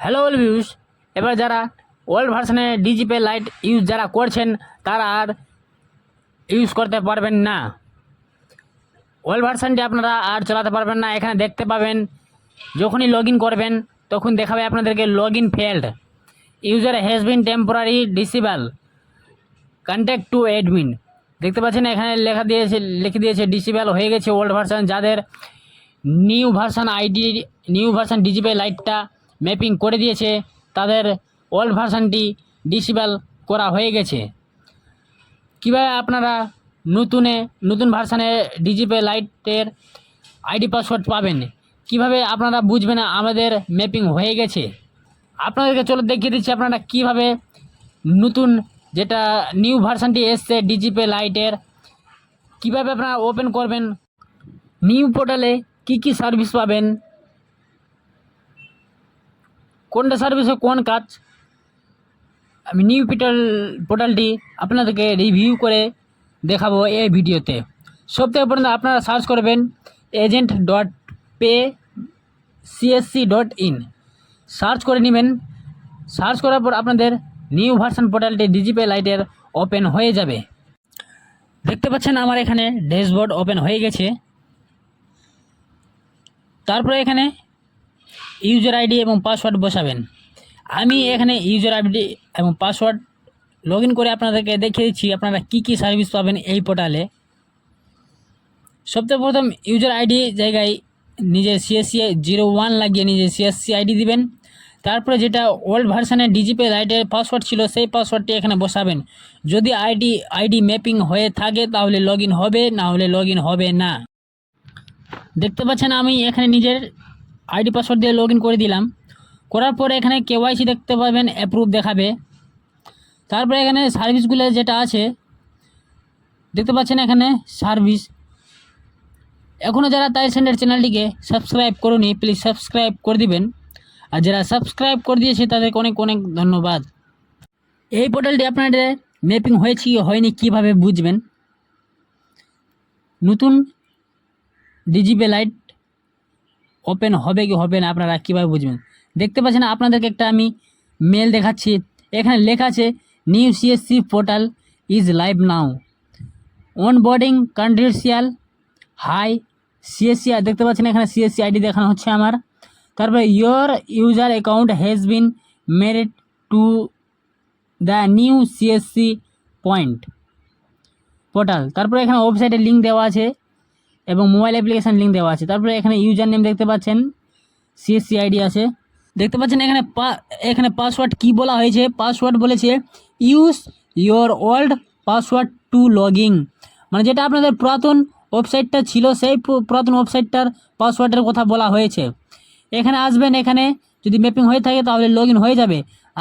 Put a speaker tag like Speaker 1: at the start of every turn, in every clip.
Speaker 1: Hello views, এবার যারা old ভার্সনে ডিজিপে লাইট ইউজ যারা করছেন তারা আর ইউজ করতে পারবেন না। ওল্ড ভার্সনটি আপনারা আর চালাতে পারবেন না। এখানে দেখতে পাবেন যখনই লগ ইন করবেন তখন দেখাবে আপনাদেরকে log in failed, user has been temporary disable, contact to admin. দেখতে পাচ্ছেন এখানে লিখে দিয়েছে ডিসেবল হয়ে গেছে ওল্ড ভার্সন। যাদের নিউ ভার্সন ডিজিপে লাইটটা ম্যাপিং করে দিয়েছে তাদের ওল্ড ভার্সনটি ডিসেবল করা হয়ে গেছে। কীভাবে আপনারা নতুন ভার্সানে ডিজিপে লাইটের আইডি পাসওয়ার্ড পাবেন, কিভাবে আপনারা বুঝবেন আমাদের ম্যাপিং হয়ে গেছে, আপনাদেরকে চলো দেখিয়ে দিচ্ছি আপনারা কিভাবে নতুন যেটা নিউ ভার্সানটি এসছে ডিজিপে লাইটের কিভাবে আপনারা ওপেন করবেন, নিউ পোর্টালে কি সার্ভিস পাবেন, কোনটা সার্ভিসে কোন কাজ। আমি নিউ পোর্টালটি আপনাদেরকে রিভিউ করে দেখাবো এই ভিডিওতে। সবথেকে প্রথমে আপনারা সার্চ করবেন agent.pay.csc.in, সার্চ করে নেবেন। সার্চ করার পর আপনাদের নিউ ভার্সন পোর্টালটি ডিজিপে লাইটের ওপেন হয়ে যাবে। দেখতে পাচ্ছেন আমার এখানে ড্যাশবোর্ড ওপেন হয়ে গেছে। তারপরে এখানে ইউজার আইডি এবং পাসওয়ার্ড বসাবেন। আমি এখানে ইউজার আইডি এবং পাসওয়ার্ড লগ ইন করে আপনাদেরকে দেখিয়ে দিচ্ছি আপনারা কি সার্ভিস পাবেন এই পোর্টালে। সবথেকে প্রথম ইউজার আইডি জায়গায় নিজের CSC 01 লাগিয়ে নিজের CSC আইডি দিবেন। তারপরে যেটা ওল্ড ভার্সানের ডিজিপে লাইটের পাসওয়ার্ড ছিল সেই পাসওয়ার্ডটি এখানে বসাবেন। যদি আইডি ম্যাপিং হয়ে থাকে তাহলে লগ ইন হবে, না হলে লগ ইন হবে না। দেখতে পাচ্ছেন আমি এখানে নিজের আইডি পাসওয়ার্ড দিয়ে লগ ইন করে দিলাম। করার পরে এখানে KYC দেখতে পাবেন, অ্যাপ্রুভ দেখাবে। তারপরে এখানে সার্ভিসগুলো যেটা আছে দেখতে পাচ্ছেন এখানে সার্ভিস। এখনও যারা তাই সেন্টার চ্যানেলটিকে সাবস্ক্রাইব করুনি প্লিজ সাবস্ক্রাইব করে দিবেন, আর যারা সাবস্ক্রাইব করে দিয়েছে তাদেরকে অনেক অনেক ধন্যবাদ। এই পোর্টালটি আপনাদের ম্যাপিং হয়েছে কি হয়নি কীভাবে বুঝবেন, নতুন ডিজিপে লাইট ওপেন হবে কি হবে না আপনারা কীভাবে বুঝবেন। দেখতে পাচ্ছেন আপনাদেরকে একটা আমি মেল দেখাচ্ছি। এখানে লেখা আছে new CSC portal is live now, onboarding কন্ট্রিশিয়াল হাই CSC। দেখতে পাচ্ছেন এখানে CSC আইডি দেখানো হচ্ছে আমার। তারপরে your user account has been married to the new CSC point portal. তারপরে এখানে ওয়েবসাইটের লিঙ্ক দেওয়া আছে এবং মোবাইল অ্যাপ্লিকেশান লিঙ্ক দেওয়া আছে। তারপরে এখানে ইউজার নেম দেখতে পাচ্ছেন, CSC আইডি আছে। দেখতে পাচ্ছেন এখানে পাসওয়ার্ড কি বলা হয়েছে, পাসওয়ার্ড বলেছে use your old password to login, মানে যেটা আপনাদের পুরাতন ওয়েবসাইটটা ছিল সেই পুরাতন ওয়েবসাইটটার পাসওয়ার্ডের কথা বলা হয়েছে। এখানে আসবেন, এখানে যদি ম্যাপিং হয়ে থাকে তাহলে লগ ইন হয়ে যাবে।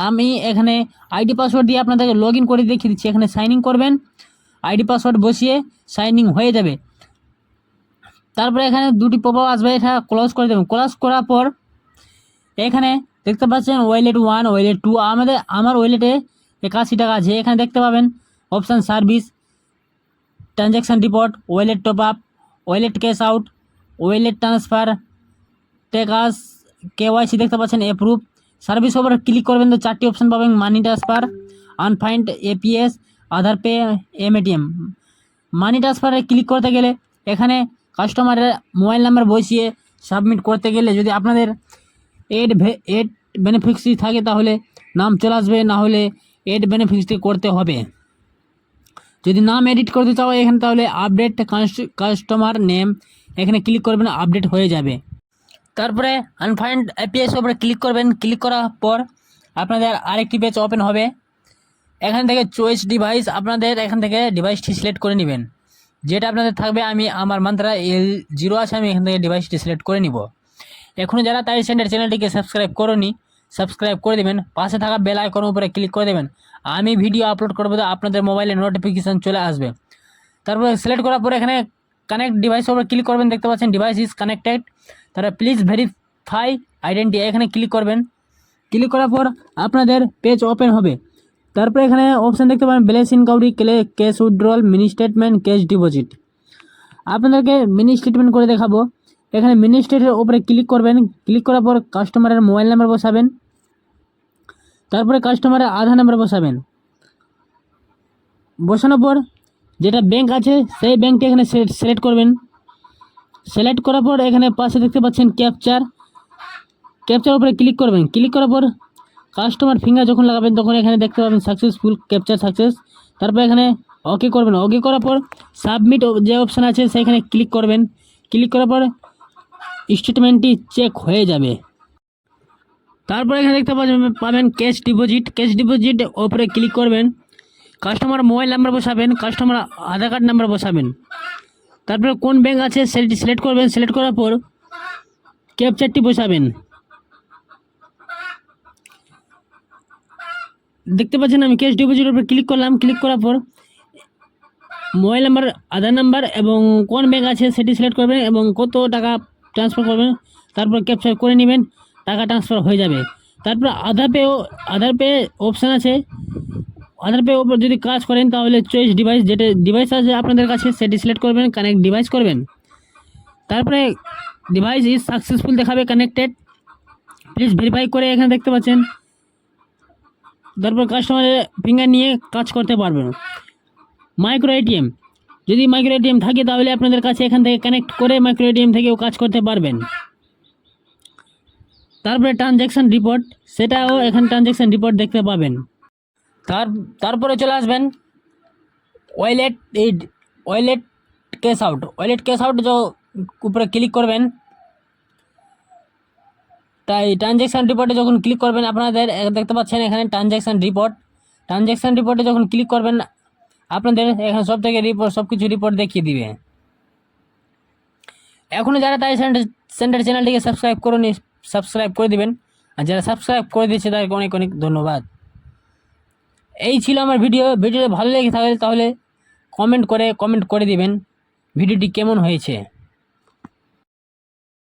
Speaker 1: আমি এখানে আইডি পাসওয়ার্ড দিয়ে আপনাদেরকে লগ ইন করে দেখিয়ে দিচ্ছি। এখানে সাইন ইন করবেন, আইডি পাসওয়ার্ড বসিয়ে সাইন ইন হয়ে যাবে। তারপরে এখানে দুটি পপআপ আসবে, এটা ক্লোজ করে দেবেন। ক্লোজ করার পর এখানে দেখতে পাচ্ছেন ওয়ালেট 1 ওয়ালেট 2, আমার ওয়ালেটে 81 টাকা আছে। এখানে দেখতে পাবেন option service, transaction report, wallet top up, wallet cash out, wallet transfer, টেকাস, KYC দেখতে পাচ্ছেন অ্যাপ্রুভ। সার্ভিস ওপরে ক্লিক করবেন তো 4টি অপশান পাবেন, মানি ট্রান্সফার, আনফাইন্ড APS, আধার পে, ATM। মানি ট্রান্সফারে ক্লিক করতে গেলে এখানে কাস্টমারের মোবাইল নাম্বার বসিয়ে সাবমিট করতে গেলে যদি আপনাদের এড বেনিফিশিয়ারি থাকে তাহলে নাম চলে আসবে, না হলে এড বেনিফিশিয়ারি করতে হবে। যদি নাম এডিট করতে চাও এখানে তাহলে আপডেট কাস্টমার নেম, এখানে ক্লিক করবেন, আপডেট হয়ে যাবে। তারপরে আনফাইন্ড APS ওপরে ক্লিক করবেন। ক্লিক করার পর আপনাদের আরেকটি পেজ ওপেন হবে। এখান থেকে চয়েস ডিভাইস, আপনাদের এখান থেকে ডিভাইসটি সিলেক্ট করে নেবেন যেটা আপনাদের থাকবে। আমার মান্ত্রা L0 আছে, আমি এখান থেকে ডিভাইসটি সিলেক্ট করে নিব। এখনও যারা তাই সেন্টার চ্যানেলটিকে সাবস্ক্রাইব করোনি সাবস্ক্রাইব করে দেবেন, পাশে থাকা বেল আইকনের উপরে ক্লিক করে দেবেন। আমি ভিডিও আপলোড করবো তো আপনাদের মোবাইলে নোটিফিকেশান চলে আসবে। তারপরে সিলেক্ট করার পরে এখানে কানেক্ট ডিভাইস উপরে ক্লিক করবেন। দেখতে পাচ্ছেন ডিভাইস ইজ কানেক্টেড। তারপরে প্লিজ ভেরিফাই আইডেন্টি, এখানে ক্লিক করবেন। ক্লিক করার পর আপনাদের পেজ ওপেন হবে। তারপরে এখানে অপশান দেখতে পাবেন balance enquiry, cash withdrawal, mini statement, cash deposit. আপনাদেরকে মিনি স্টেটমেন্ট করে দেখাবো। এখানে মিনি স্টেটের উপরে ক্লিক করবেন। ক্লিক করার পর কাস্টমারের মোবাইল নাম্বার বসাবেন। তারপরে কাস্টমারের আধার নাম্বার বসাবেন। বসানোর পর যেটা ব্যাংক আছে সেই ব্যাংকটি এখানে সিলেক্ট করবেন। সিলেক্ট করার পর এখানে পাশে দেখতে পাচ্ছেন ক্যাপচার উপরে ক্লিক করবেন। ক্লিক করার পর কাস্টমার ফিঙ্গার যখন লাগাবেন তখন এখানে দেখতে পাবেন সাকসেসফুল, ক্যাপচার সাকসেস। তারপর এখানে ওকে করবেন। ওকে করার পর সাবমিট যে অপশান আছে সেখানে ক্লিক করবেন। ক্লিক করার পর স্টেটমেন্টটি চেক হয়ে যাবে। তারপর এখানে দেখতে পাবেন ক্যাশ ডিপোজিট ওপরে ক্লিক করবেন। কাস্টমার মোবাইল নাম্বার বসাবেন, কাস্টমার আধার কার্ড নাম্বার বসাবেন। তারপরে কোন ব্যাংক আছে সেটি সিলেক্ট করবেন। সিলেক্ট করার পর ক্যাপচারটি বসাবেন। দেখতে পাচ্ছেন আমি ক্যাশ ডিপোজিটের উপর ক্লিক করলাম। ক্লিক করার পর মোবাইল নাম্বার, আধার নাম্বার এবং কোন ব্যাংক আছে সেটি সিলেক্ট করবেন এবং কত টাকা ট্রান্সফার করবেন। তারপর ক্যাপচার করে নেবেন, টাকা ট্রান্সফার হয়ে যাবে। তারপর আধার পে অপশান আছে। আধার পে ওপর যদি কাজ করেন তাহলে চয়েস ডিভাইস, যেটা ডিভাইস আছে আপনাদের কাছে সেটি সিলেক্ট করবেন, কানেক্ট ডিভাইস করবেন। তারপরে ডিভাইস ইজ সাকসেসফুল দেখাবে, কানেক্টেড, প্লিজ ভেরিফাই করে এখানে দেখতে পাচ্ছেন। তারপর কাস্টমারের ফিঙ্গার নিয়ে কাজ করতে পারবেন। মাইক্রো এটিএম, যদি মাইক্রো এটিএম থাকে তাহলে আপনাদের কাছে এখান থেকে কানেক্ট করে মাইক্রো এটিএম থেকেও কাজ করতে পারবেন। তারপরে ট্রানজ্যাকশান রিপোর্ট, সেটাও এখানে ট্রানজ্যাকশান রিপোর্ট দেখতে পাবেন। তারপরে চলে আসবেন ওয়ালেট ক্যাশ আউট উপরে ক্লিক করবেন। তাই ট্রানজ্যাকশান রিপোর্টে যখন ক্লিক করবেন আপনাদের দেখতে পাচ্ছেন এখানে ট্রানজ্যাকশান রিপোর্টে যখন ক্লিক করবেন আপনাদের এখানে সব কিছু রিপোর্ট দেখিয়ে দিবে। এখনও যারা তাই সেন্টার চ্যানেলটিকে সাবস্ক্রাইব করে দিবেন, আর যারা সাবস্ক্রাইব করে দিচ্ছে তাদেরকে অনেক অনেক ধন্যবাদ। এই ছিল আমার ভিডিওটা ভালো লেগে থাকে তাহলে কমেন্ট করে দিবেন ভিডিওটি কেমন হয়েছে।